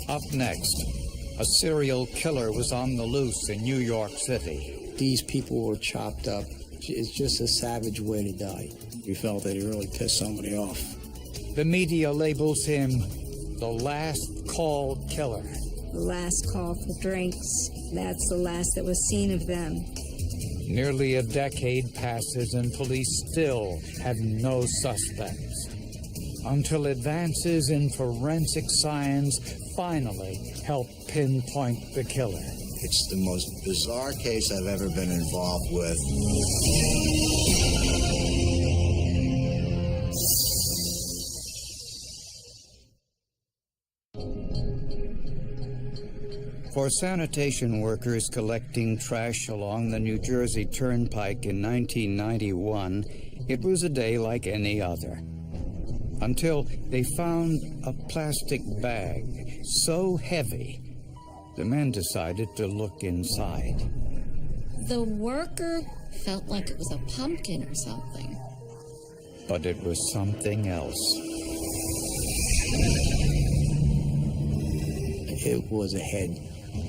Up next, a serial killer was on the loose in New York City. These people were chopped up. It's just a savage way to die. We felt that he really pissed somebody off. The media labels him the last call killer. The last call for drinks. That's the last that was seen of them. Nearly a decade passes and police still have no suspects. Until advances in forensic science finally help pinpoint the killer. It's the most bizarre case I've ever been involved with. For sanitation workers collecting trash along the New Jersey Turnpike in 1991, it was a day like any other. Until they found a plastic bag so heavy, the men decided to look inside. The worker felt like it was a pumpkin or something. But it was something else. It was a head,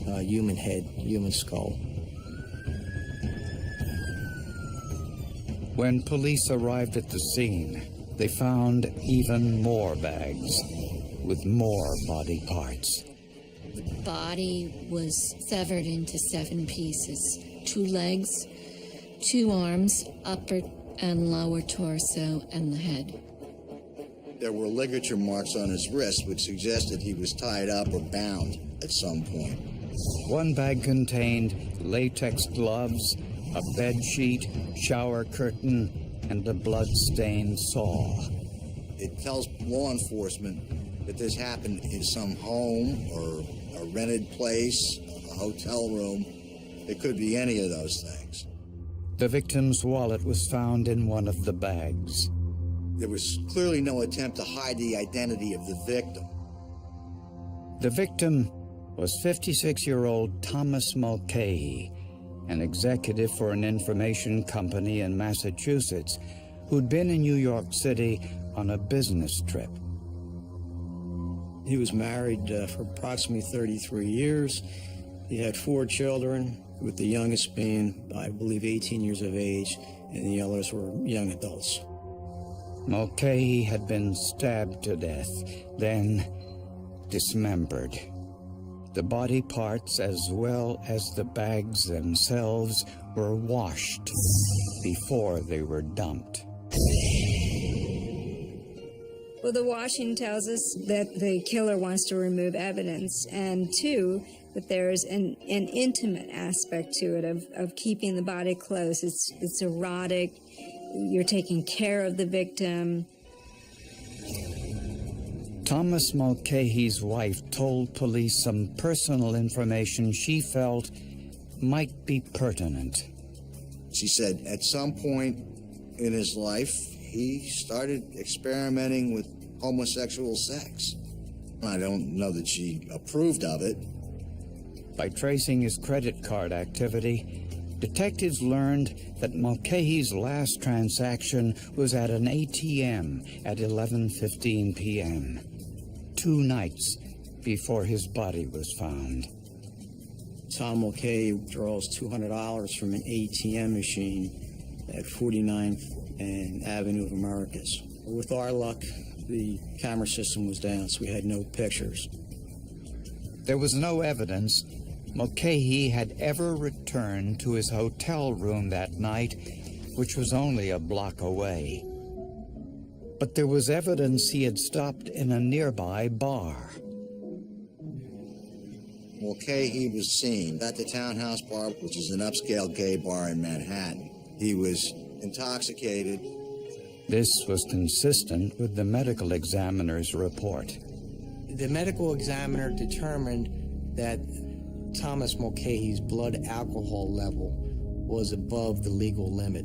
a human head, human skull. When police arrived at the scene, they found even more bags with more body parts. The body was severed into 7 pieces. 2 legs, 2 arms, upper and lower torso, and the head. There were ligature marks on his wrist, which suggested he was tied up or bound at some point. One bag contained latex gloves, a bed sheet, shower curtain, and a blood-stained saw. It tells law enforcement that this happened in some home or a rented place, a hotel room. It could be any of those things. The victim's wallet was found in one of the bags. There was clearly no attempt to hide the identity of the victim. The victim was 56-year-old Thomas Mulcahy, an executive for an information company in Massachusetts who'd been in New York City on a business trip. He was married for approximately 33 years. He had 4 children, with the youngest being, I believe, 18 years of age, and the others were young adults. Mulcahy had been stabbed to death, then dismembered. The body parts, as well as the bags themselves, were washed before they were dumped. Well, the washing tells us that the killer wants to remove evidence, and 2, that there's an intimate aspect to it of keeping the body close. It's erotic. You're taking care of the victim. Thomas Mulcahy's wife told police some personal information she felt might be pertinent. She said at some point in his life, he started experimenting with homosexual sex. I don't know that she approved of it. By tracing his credit card activity, detectives learned that Mulcahy's last transaction was at an ATM at 11:15 p.m., 2 nights before his body was found. Tom Mulcahy draws $200 from an ATM machine at 49th and Avenue of Americas. With our luck, the camera system was down, so we had no pictures. There was no evidence Mulcahy had ever returned to his hotel room that night, which was only a block away. But there was evidence he had stopped in a nearby bar. Mulcahy was seen at the Townhouse Bar, which is an upscale gay bar in Manhattan. He was intoxicated. This was consistent with the medical examiner's report. The medical examiner determined that Thomas Mulcahy's blood alcohol level was above the legal limit.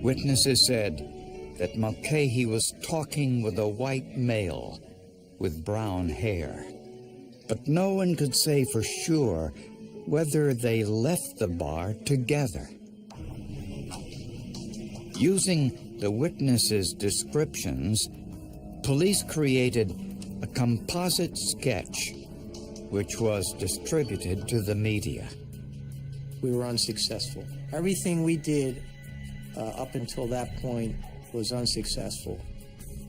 Witnesses said that Mulcahy was talking with a white male with brown hair. But no one could say for sure whether they left the bar together. Using the witnesses' descriptions, police created a composite sketch which was distributed to the media. We were unsuccessful. Everything we did up until that point was unsuccessful.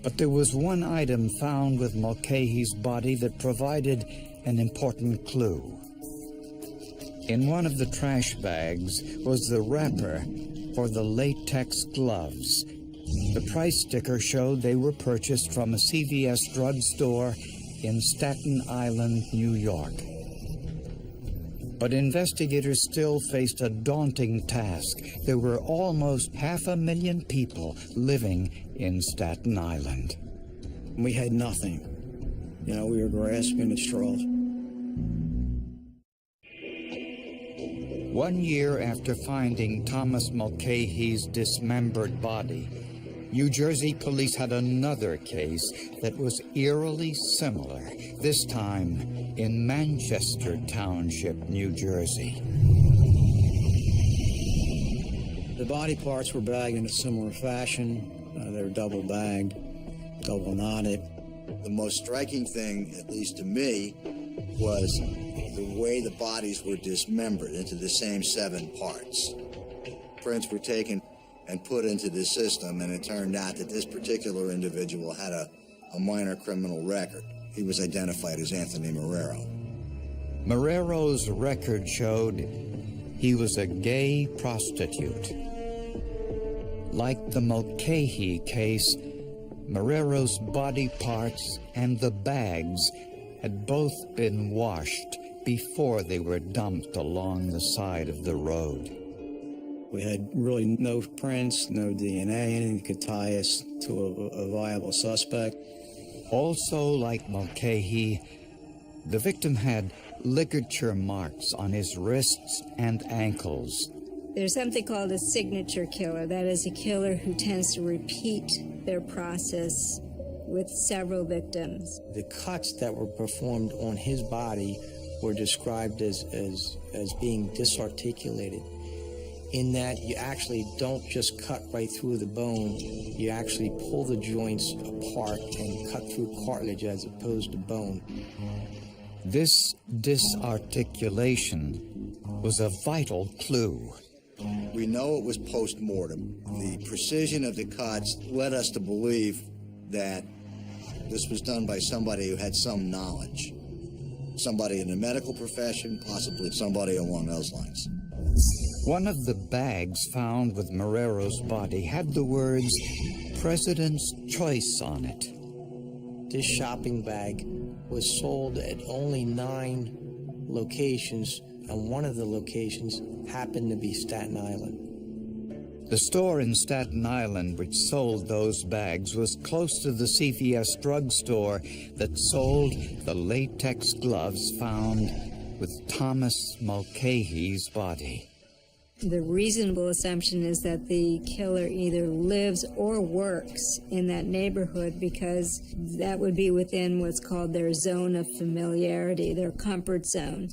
But there was one item found with Mulcahy's body that provided an important clue. In one of the trash bags was the wrapper for the latex gloves. The price sticker showed they were purchased from a CVS drugstore in Staten Island, New York. But investigators still faced a daunting task. There were almost 500,000 people living in Staten Island. We had nothing. You know, we were grasping at straws. 1 year after finding Thomas Mulcahy's dismembered body, New Jersey police had another case that was eerily similar, this time in Manchester Township, New Jersey. The body parts were bagged in a similar fashion. They were double bagged, double knotted. The most striking thing, at least to me, was the way the bodies were dismembered into the same 7 parts. Prints were taken and put into the system, and it turned out that this particular individual had a minor criminal record. He was identified as Anthony Marrero. Marrero's record showed he was a gay prostitute. Like the Mulcahy case, Marrero's body parts and the bags had both been washed before they were dumped along the side of the road. We had really no prints, no DNA, anything that could tie us to a viable suspect. Also, like Mulcahy, the victim had ligature marks on his wrists and ankles. There's something called a signature killer. That is a killer who tends to repeat their process with several victims. The cuts that were performed on his body were described as being disarticulated, in that you actually don't just cut right through the bone, you actually pull the joints apart and cut through cartilage as opposed to bone. This disarticulation was a vital clue. We know it was post-mortem. The precision of the cuts led us to believe that this was done by somebody who had some knowledge. Somebody in the medical profession, possibly somebody along those lines. One of the bags found with Marrero's body had the words President's Choice on it. This shopping bag was sold at only 9 locations, and one of the locations happened to be Staten Island. The store in Staten Island which sold those bags was close to the CVS drugstore that sold the latex gloves found with Thomas Mulcahy's body. The reasonable assumption is that the killer either lives or works in that neighborhood, because that would be within what's called their zone of familiarity, their comfort zone.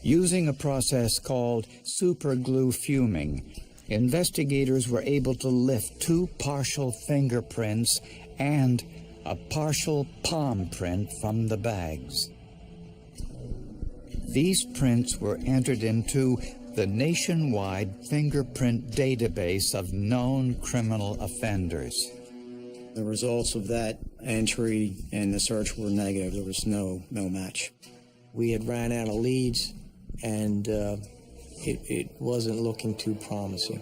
Using a process called superglue fuming, investigators were able to lift 2 partial fingerprints and a partial palm print from the bags. These prints were entered into the nationwide fingerprint database of known criminal offenders. The results of that entry and the search were negative. There was no match. We had ran out of leads, and it wasn't looking too promising.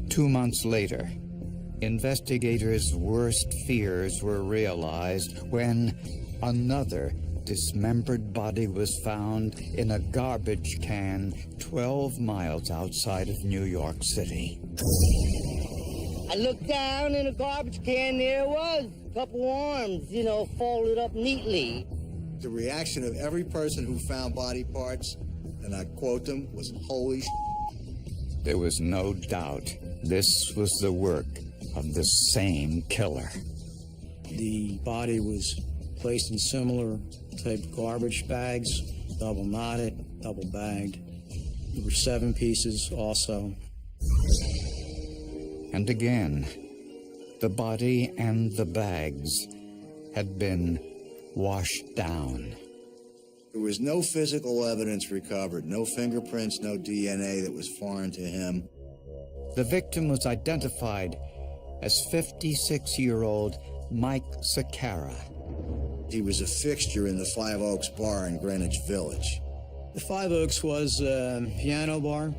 2 months later, investigators' worst fears were realized when another dismembered body was found in a garbage can 12 miles outside of New York City. I looked down in a garbage can, there it was, a couple arms, folded up neatly. The reaction of every person who found body parts, and I quote them, was holy sh**. There was no doubt this was the work of the same killer. The body was placed in similar type garbage bags, double knotted, double bagged. There were 7 pieces also. And again, the body and the bags had been washed down. There was no physical evidence recovered, no fingerprints, no DNA that was foreign to him. The victim was identified as 56-year-old Mike Sakara. He was a fixture in the Five Oaks bar in Greenwich Village. The Five Oaks was a piano bar,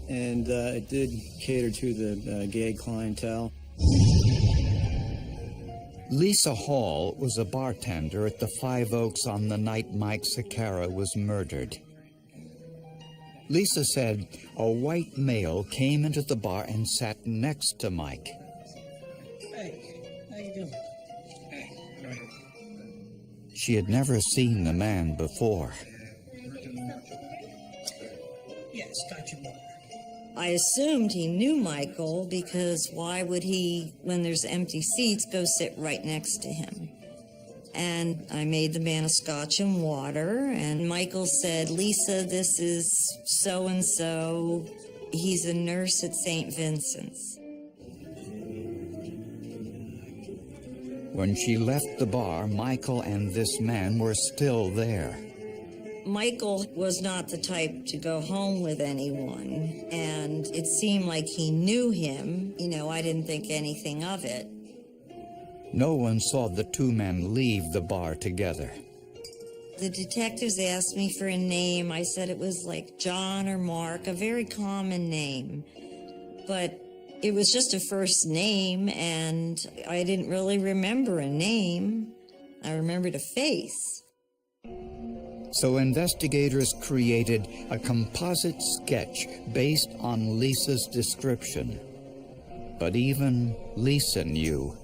and it did cater to the gay clientele. Lisa Hall was a bartender at the Five Oaks on the night Mike Sakara was murdered. Lisa said a white male came into the bar and sat next to Mike. Hey, how you doing? She had never seen the man before. Yes, got your water. I assumed he knew Michael because why would he, when there's empty seats, go sit right next to him? And I made the man a scotch and water, and Michael said, Lisa, this is so-and-so. He's a nurse at St. Vincent's. When she left the bar, Michael and this man were still there. Michael was not the type to go home with anyone, and it seemed like he knew him. You know, I didn't think anything of it. No one saw the two men leave the bar together. The detectives asked me for a name. I said it was like John or Mark, a very common name. But it was just a first name, and I didn't really remember a name. I remembered a face. So investigators created a composite sketch based on Lisa's description. But even Lisa knew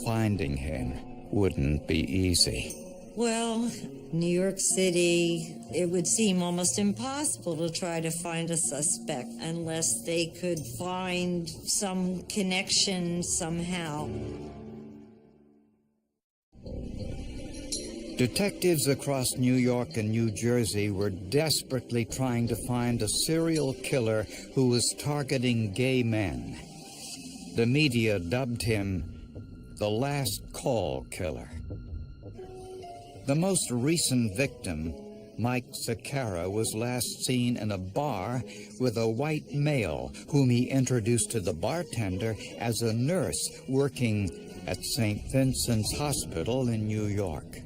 finding him wouldn't be easy. Well, New York City, it would seem almost impossible to try to find a suspect unless they could find some connection somehow. Detectives across New York and New Jersey were desperately trying to find a serial killer who was targeting gay men. The media dubbed him the Last Call Killer. The most recent victim, Mike Sakara, was last seen in a bar with a white male whom he introduced to the bartender as a nurse working at St. Vincent's Hospital in New York.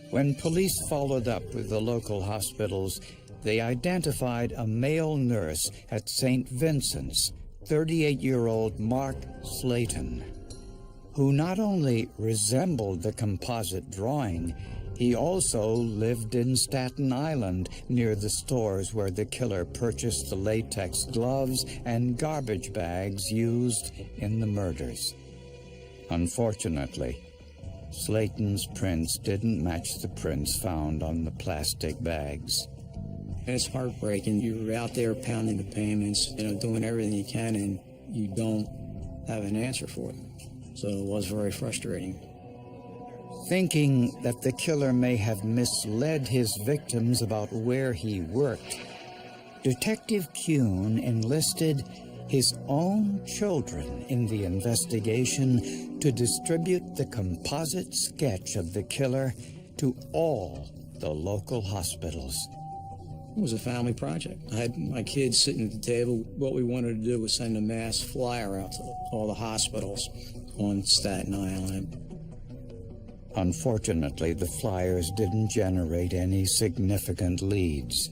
When police followed up with the local hospitals, they identified a male nurse at St. Vincent's, 38-year-old Mark Slayton, who not only resembled the composite drawing, he also lived in Staten Island near the stores where the killer purchased the latex gloves and garbage bags used in the murders. Unfortunately, Slayton's prints didn't match the prints found on the plastic bags. It's heartbreaking. You're out there pounding the payments, doing everything you can, and you don't have an answer for it. So it was very frustrating. Thinking that the killer may have misled his victims about where he worked, Detective Kuhn enlisted his own children in the investigation to distribute the composite sketch of the killer to all the local hospitals. It was a family project. I had my kids sitting at the table. What we wanted to do was send a mass flyer out to all the hospitals on Staten Island. Unfortunately, the flyers didn't generate any significant leads.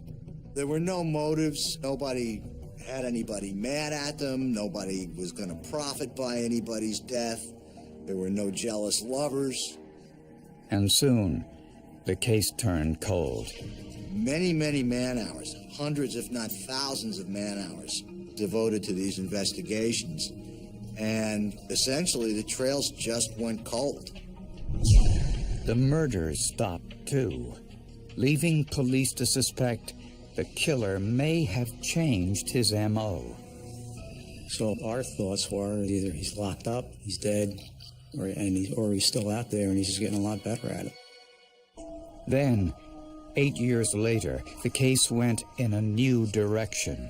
There were no motives. Nobody had anybody mad at them. Nobody was going to profit by anybody's death. There were no jealous lovers. And soon, the case turned cold. Many, many man-hours, hundreds if not thousands of man-hours devoted to these investigations. And essentially, the trails just went cold. The murders stopped, too, leaving police to suspect the killer may have changed his M.O. So our thoughts were either he's locked up, he's dead, or he's still out there and he's just getting a lot better at it. Then, 8 years later, the case went in a new direction.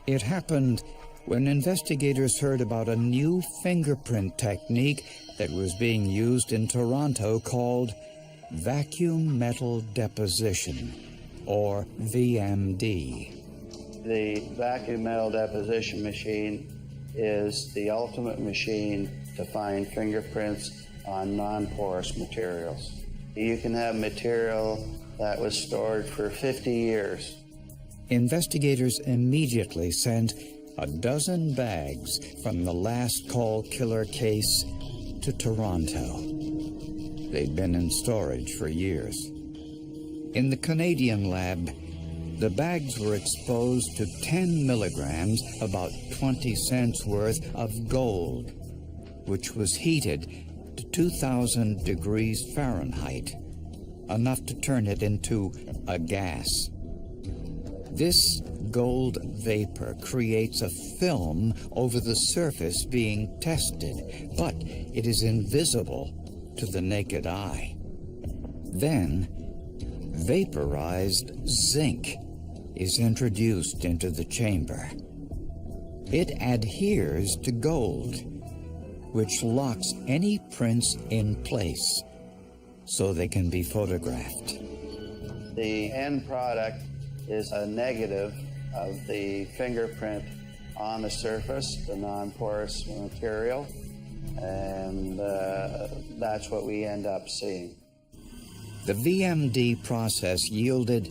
It happened when investigators heard about a new fingerprint technique that was being used in Toronto called vacuum metal deposition, or VMD. The vacuum metal deposition machine is the ultimate machine to find fingerprints on non-porous materials. You can have material that was stored for 50 years. Investigators immediately sent a dozen bags from the last call killer case to Toronto. They'd been in storage for years. In the Canadian lab, the bags were exposed to 10 milligrams, about 20 cents worth, of gold, which was heated to 2,000 degrees Fahrenheit, enough to turn it into a gas. This gold vapor creates a film over the surface being tested, but it is invisible to the naked eye. Then, vaporized zinc is introduced into the chamber. It adheres to gold, which locks any prints in place so they can be photographed. The end product is a negative of the fingerprint on the surface, the non-porous material, and that's what we end up seeing. The VMD process yielded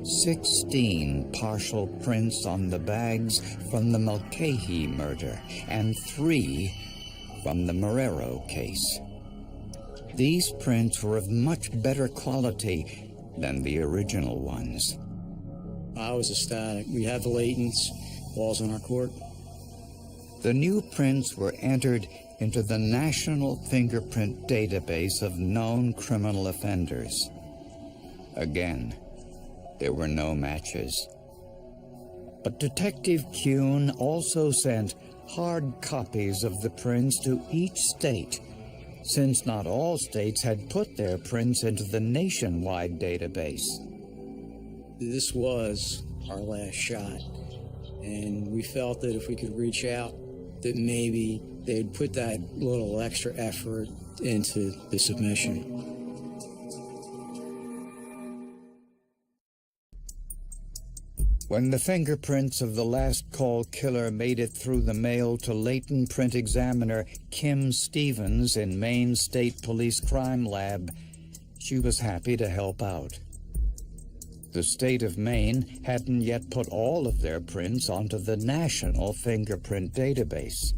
16 partial prints on the bags from the Mulcahy murder and 3 from the Marrero case. These prints were of much better quality than the original ones. I was ecstatic. We have the latents, balls in our court. The new prints were entered into the National Fingerprint Database of known criminal offenders. Again, there were no matches. But Detective Kuhn also sent hard copies of the prints to each state, since not all states had put their prints into the nationwide database. This was our last shot, and we felt that if we could reach out, that maybe they'd put that little extra effort into the submission. When the fingerprints of the last call killer made it through the mail to latent print examiner Kim Stevens in Maine State Police Crime Lab, she was happy to help out. The state of Maine hadn't yet put all of their prints onto the National Fingerprint Database.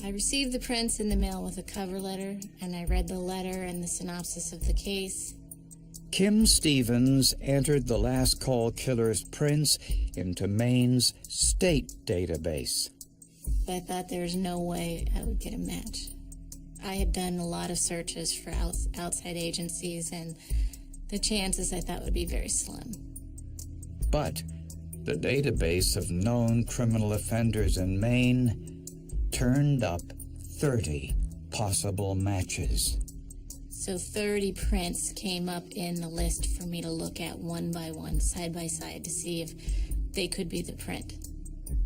I received the prints in the mail with a cover letter, and I read the letter and the synopsis of the case. Kim Stevens entered the last call killer's prints into Maine's state database. I thought there was no way I would get a match. I had done a lot of searches for outside agencies, and the chances I thought would be very slim. But the database of known criminal offenders in Maine turned up 30 possible matches. So 30 prints came up in the list for me to look at one by one, side by side, to see if they could be the print.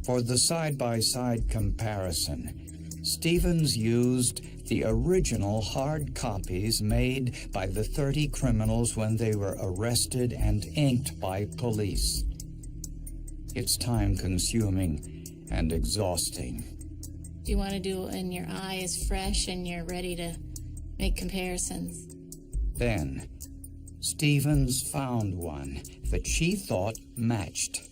For the side-by-side comparison, Stevens used the original hard copies made by the 30 criminals when they were arrested and inked by police. It's time-consuming and exhausting. Do you want to do it when your eye is fresh and you're ready to make comparisons? Then, Stevens found one that she thought matched.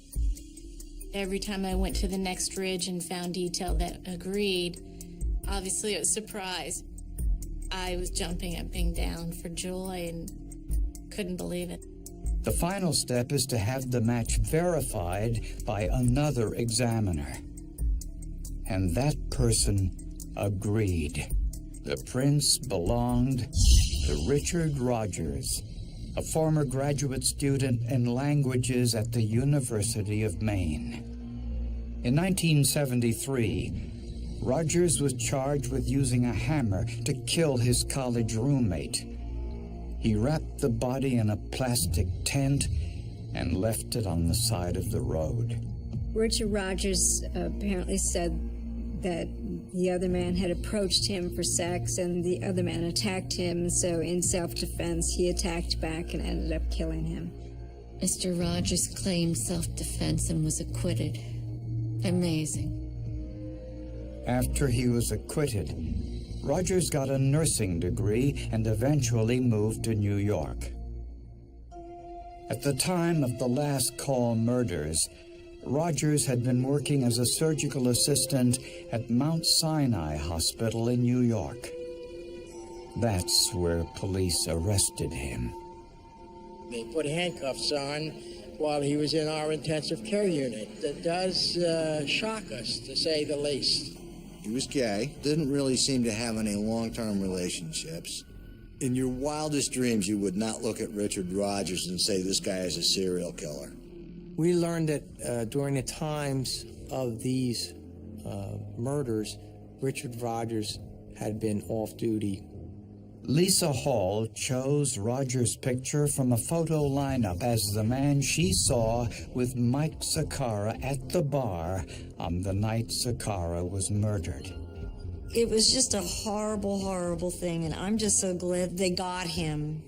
Every time I went to the next ridge and found detail that agreed, obviously it was a surprise. I was jumping up and down for joy and couldn't believe it. The final step is to have the match verified by another examiner. And that person agreed. The prints belonged to Richard Rogers, a former graduate student in languages at the University of Maine. In 1973, Rogers was charged with using a hammer to kill his college roommate. He wrapped the body in a plastic tent and left it on the side of the road. Richard Rogers apparently said that The other man had approached him for sex, and the other man attacked him, so in self-defense, he attacked back and ended up killing him. Mr. Rogers claimed self-defense and was acquitted. Amazing. After he was acquitted, Rogers got a nursing degree and eventually moved to New York. At the time of the last call murders, Rogers had been working as a surgical assistant at Mount Sinai Hospital in New York. That's where police arrested him. They put handcuffs on while he was in our intensive care unit. That does shock us, to say the least. He was gay, didn't really seem to have any long-term relationships. In your wildest dreams, you would not look at Richard Rogers and say this guy is a serial killer. We learned that during the times of these murders, Richard Rogers had been off-duty. Lisa Hall chose Rogers' picture from a photo lineup as the man she saw with Mike Sakara at the bar on the night Sakara was murdered. It was just a horrible, horrible thing, and I'm just so glad they got him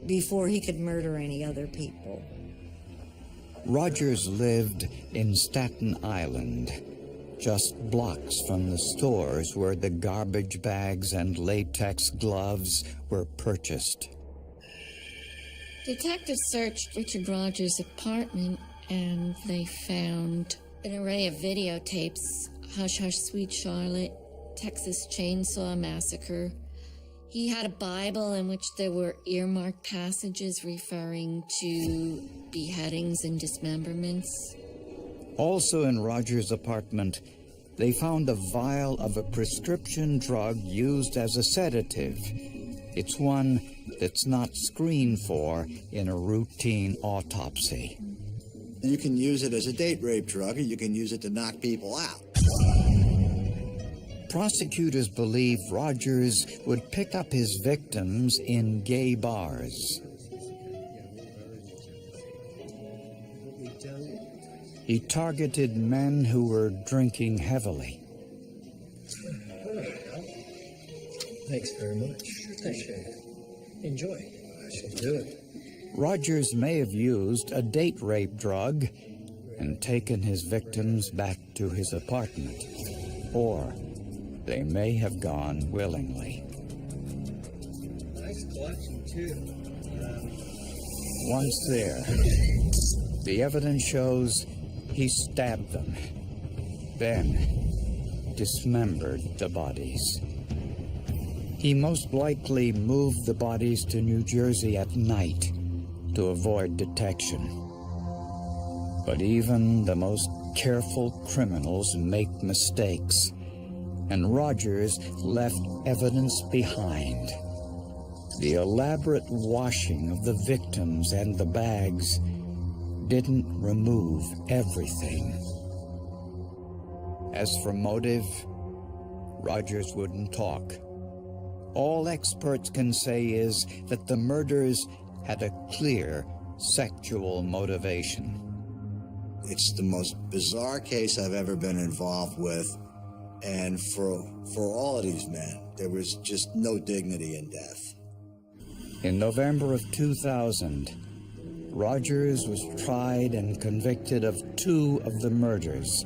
before he could murder any other people. Rogers lived in Staten Island, just blocks from the stores where the garbage bags and latex gloves were purchased. Detectives searched Richard Rogers' apartment and they found an array of videotapes: Hush Hush Sweet Charlotte, Texas Chainsaw Massacre. He had a Bible in which there were earmarked passages referring to beheadings and dismemberments. Also in Rogers' apartment, they found a vial of a prescription drug used as a sedative. It's one that's not screened for in a routine autopsy. You can use it as a date rape drug, or you can use it to knock people out. Prosecutors believe Rogers would pick up his victims in gay bars. He targeted men who were drinking heavily. Thanks very much. Appreciate it. Enjoy. I shall do it. Rogers may have used a date rape drug and taken his victims back to his apartment, or they may have gone willingly. Nice collection, too. Once there, the evidence shows he stabbed them, then dismembered the bodies. He most likely moved the bodies to New Jersey at night to avoid detection. But even the most careful criminals make mistakes, and Rogers left evidence behind. The elaborate washing of the victims and the bags didn't remove everything. As for motive, Rogers wouldn't talk. All experts can say is that the murders had a clear sexual motivation. It's the most bizarre case I've ever been involved with, and for all of these men, there was just no dignity in death. In November of 2000, Rogers was tried and convicted of 2 of the murders,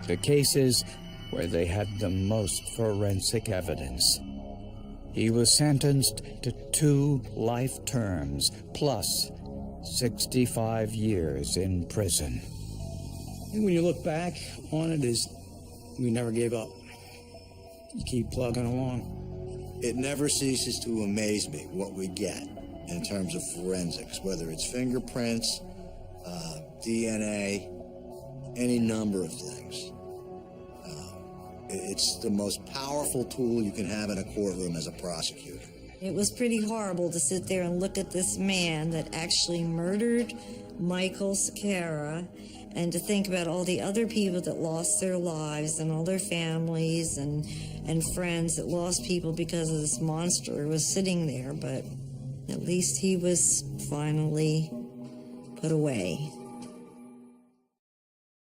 the cases where they had the most forensic evidence. He was sentenced to 2 life terms, plus 65 years in prison. And when you look back on it, is we never gave up. You keep plugging along. It never ceases to amaze me what we get in terms of forensics, whether it's fingerprints, DNA, any number of things. It's the most powerful tool you can have in a courtroom as a prosecutor. It was pretty horrible to sit there and look at this man that actually murdered Michael Sakara, and to think about all the other people that lost their lives and all their families and friends that lost people because of this monster who was sitting there. But at least he was finally put away.